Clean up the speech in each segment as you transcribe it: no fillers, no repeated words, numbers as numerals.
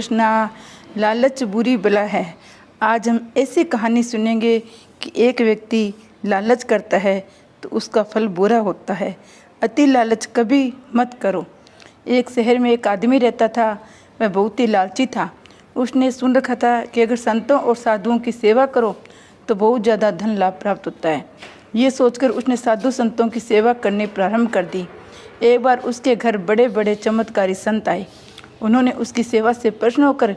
तृष्णा, लालच बुरी बला है। आज हम ऐसी कहानी सुनेंगे कि एक व्यक्ति लालच करता है तो उसका फल बुरा होता है। अति लालच कभी मत करो। एक शहर में एक आदमी रहता था। वह बहुत ही लालची था। उसने सुन रखा था कि अगर संतों और साधुओं की सेवा करो तो बहुत ज़्यादा धन लाभ प्राप्त होता है। ये सोचकर उसने साधु संतों की सेवा करनी प्रारंभ कर दी। एक बार उसके घर बड़े बड़े चमत्कारी संत आए। उन्होंने उसकी सेवा से प्रसन्न होकर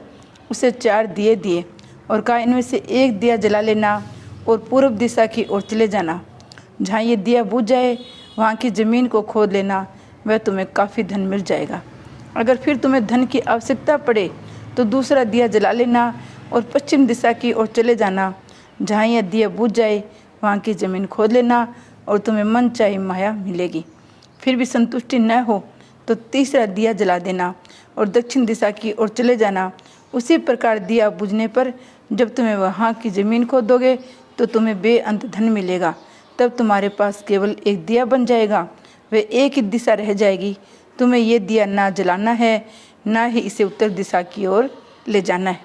उसे 4 दिए दिए और कहा, इनमें से एक दिया जला लेना और पूर्व दिशा की ओर चले जाना। जहाँ ये दिया बुझ जाए वहाँ की ज़मीन को खोद लेना, वह तुम्हें काफ़ी धन मिल जाएगा। अगर फिर तुम्हें धन की आवश्यकता पड़े तो दूसरा दिया जला लेना और पश्चिम दिशा की ओर चले जाना। जहाँ यह दिया बुझ जाए वहाँ की ज़मीन खोद लेना और तुम्हें मन चाही माया मिलेगी। फिर भी संतुष्टि न हो तो तीसरा दिया जला देना और दक्षिण दिशा की ओर चले जाना। उसी प्रकार दिया बुझने पर जब तुम्हें वहाँ की ज़मीन खोदोगे तो तुम्हें बेअंत धन मिलेगा। तब तुम्हारे पास केवल एक दिया बन जाएगा, वह एक ही दिशा रह जाएगी। तुम्हें ये दिया ना जलाना है, ना ही इसे उत्तर दिशा की ओर ले जाना है।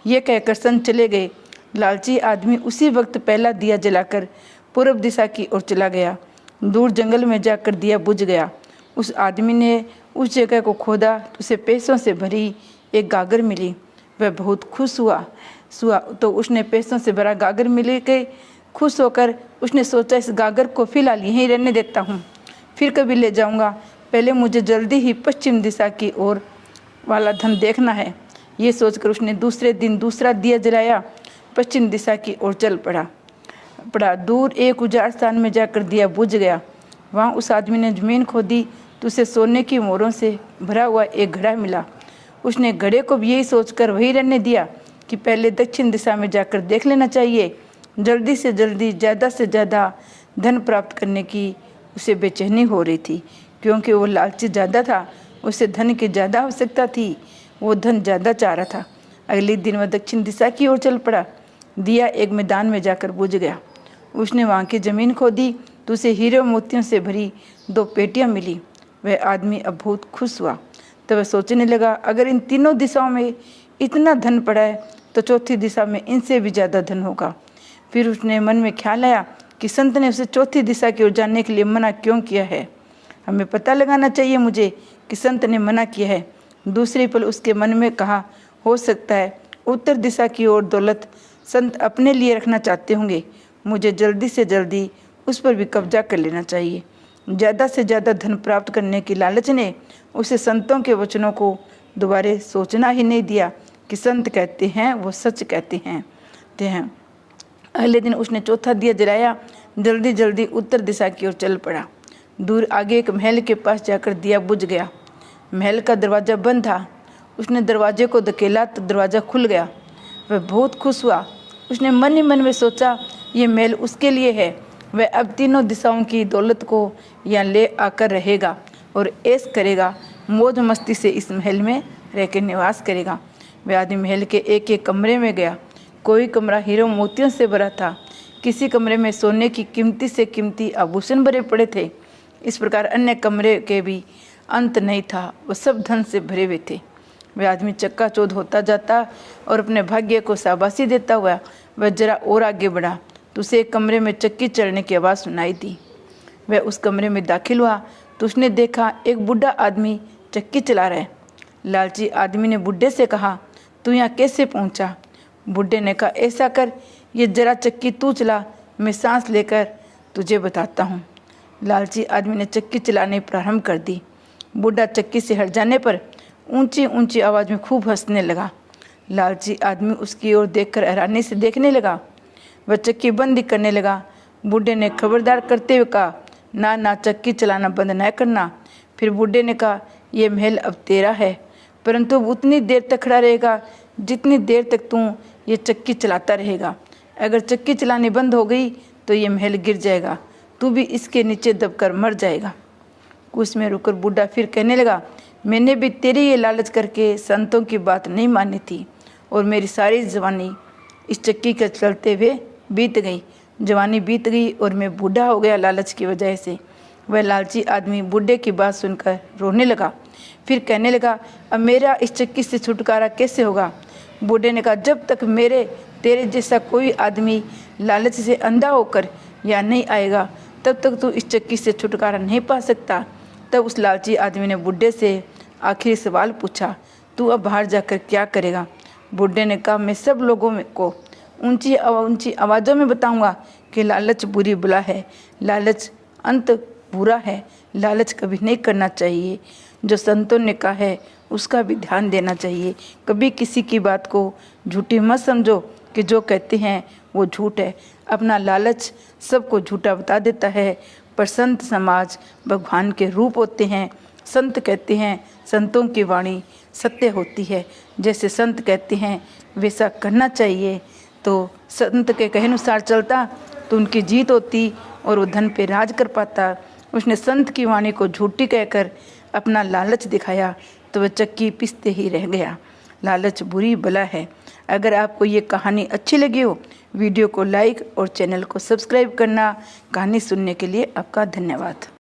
ये कहकर संत चले गए। लालची आदमी उसी वक्त पहला दिया जलाकर पूर्व दिशा की ओर चला गया। दूर जंगल में जाकर दिया बुझ गया। उस आदमी ने उस जगह को खोदा तो उसे पैसों से भरी एक गागर मिली। वह बहुत खुश हुआ तो उसने पैसों से भरा गागर मिले के खुश होकर उसने सोचा, इस गागर को फिलहाल यहीं रहने देता हूँ, फिर कभी ले जाऊँगा। पहले मुझे जल्दी ही पश्चिम दिशा की ओर वाला धन देखना है। ये सोचकर उसने दूसरे दिन दूसरा दिया जलाया, पश्चिम दिशा की ओर चल पड़ा। दूर एक उजाड़ स्थान में जाकर दिया बुझ गया। वहाँ उस आदमी ने ज़मीन खोदी तो उसे सोने की मोहरों से भरा हुआ एक घड़ा मिला। उसने घड़े को भी यही सोचकर वहीं रहने दिया कि पहले दक्षिण दिशा में जाकर देख लेना चाहिए। जल्दी से जल्दी ज़्यादा से ज़्यादा धन प्राप्त करने की उसे बेचैनी हो रही थी, क्योंकि वो लालची ज़्यादा था। उसे धन की ज़्यादा आवश्यकता थी, वो धन ज़्यादा चाह रहा था। अगले दिन वह दक्षिण दिशा की ओर चल पड़ा। दिया एक मैदान में जाकर बुझ गया। उसने वहाँ की ज़मीन खोदी तो उसे हीरे मोतियों से भरी 2 पेटियाँ मिली। वह आदमी अब बहुत खुश हुआ। तो वह सोचने लगा, अगर इन तीनों दिशाओं में इतना धन पड़ा है तो चौथी दिशा में इनसे भी ज़्यादा धन होगा। फिर उसने मन में ख्याल आया कि संत ने उसे चौथी दिशा की ओर जाने के लिए मना क्यों किया है। हमें पता लगाना चाहिए मुझे कि संत ने मना किया है। दूसरे पल उसके मन में कहा, हो सकता है उत्तर दिशा की ओर दौलत संत अपने लिए रखना चाहते होंगे। मुझे जल्दी से जल्दी उस पर भी कब्जा कर लेना चाहिए। ज़्यादा से ज़्यादा धन प्राप्त करने की लालच ने उसे संतों के वचनों को दोबारा सोचना ही नहीं दिया कि संत कहते हैं वो सच कहते हैं। अगले दिन उसने चौथा दिया जलाया, जल्दी जल्दी उत्तर दिशा की ओर चल पड़ा। दूर आगे एक महल के पास जाकर दिया बुझ गया। महल का दरवाज़ा बंद था। उसने दरवाजे को धकेला तो दरवाज़ा खुल गया। वह बहुत खुश हुआ। उसने मन ही मन में सोचा, ये महल उसके लिए है। वह अब तीनों दिशाओं की दौलत को यहाँ ले आकर रहेगा और ऐश करेगा। मौज मस्ती से इस महल में रहकर निवास करेगा। वह आदमी महल के एक एक कमरे में गया। कोई कमरा हीरो मोतियों से भरा था, किसी कमरे में सोने की कीमती से कीमती आभूषण भरे पड़े थे। इस प्रकार अन्य कमरे के भी अंत नहीं था, वह सब धन से भरे हुए थे। वह आदमी चक्काचौंध होता जाता और अपने भाग्य को शाबाशी देता हुआ वह जरा और आगे बढ़ा तो उसे एक कमरे में चक्की चलने की आवाज़ सुनाई दी। वह उस कमरे में दाखिल हुआ तो उसने देखा एक बूढ़ा आदमी चक्की चला रहा है। लालची आदमी ने बूढ़े से कहा, तू यहाँ कैसे पहुँचा? बूढ़े ने कहा, ऐसा कर, ये जरा चक्की तू चला, मैं सांस लेकर तुझे बताता हूँ। लालची आदमी ने चक्की चलाने प्रारंभ कर दी। बूढ़ा चक्की से हट जाने पर ऊंची ऊंची आवाज़ में खूब हंसने लगा। लालची आदमी उसकी ओर देखकर हैरानी से देखने लगा। वह चक्की बंद करने लगा। बूढ़े ने खबरदार करते हुए कहा, ना चक्की चलाना बंद न करना। फिर बूढ़े ने कहा, यह महल अब तेरा है, परंतु उतनी देर तक खड़ा रहेगा जितनी देर तक तू ये चक्की चलाता रहेगा। अगर चक्की चलानी बंद हो गई तो ये महल गिर जाएगा, तू भी इसके नीचे दबकर मर जाएगा। कुछ में रुकर बूढ़ा फिर कहने लगा, मैंने भी तेरी ये लालच करके संतों की बात नहीं मानी थी और मेरी सारी जवानी इस चक्की के चलते हुए बीत गई। जवानी बीत गई और मैं बूढ़ा हो गया लालच की वजह से। वह लालची आदमी बूढ़े की बात सुनकर रोने लगा। फिर कहने लगा, अब मेरा इस चक्की से छुटकारा कैसे होगा? बूढ़े ने कहा, जब तक मेरे तेरे जैसा कोई आदमी लालच से अंधा होकर या नहीं आएगा तब तक तू इस चक्की से छुटकारा नहीं पा सकता। तब उस लालची आदमी ने बूढ़े से आखिरी सवाल पूछा, तू अब बाहर जाकर क्या करेगा? बूढ़े ने कहा, मैं सब लोगों को ऊंची आवाज़ों में बताऊंगा कि लालच बुरी बला है, लालच अंत बुरा है, लालच कभी नहीं करना चाहिए। जो संतों ने कहा है उसका भी ध्यान देना चाहिए। कभी किसी की बात को झूठी मत समझो कि जो कहते हैं वो झूठ है। अपना लालच सबको झूठा बता देता है, पर संत समाज भगवान के रूप होते हैं। संत कहते हैं, संतों की वाणी सत्य होती है। जैसे संत कहते हैं वैसा करना चाहिए। तो संत के कहे अनुसार चलता तो उनकी जीत होती और वो धन पे राज कर पाता। उसने संत की वाणी को झूठी कहकर अपना लालच दिखाया तो वह चक्की पिसते ही रह गया। लालच बुरी बला है। अगर आपको ये कहानी अच्छी लगी हो, वीडियो को लाइक और चैनल को सब्सक्राइब करना। कहानी सुनने के लिए आपका धन्यवाद।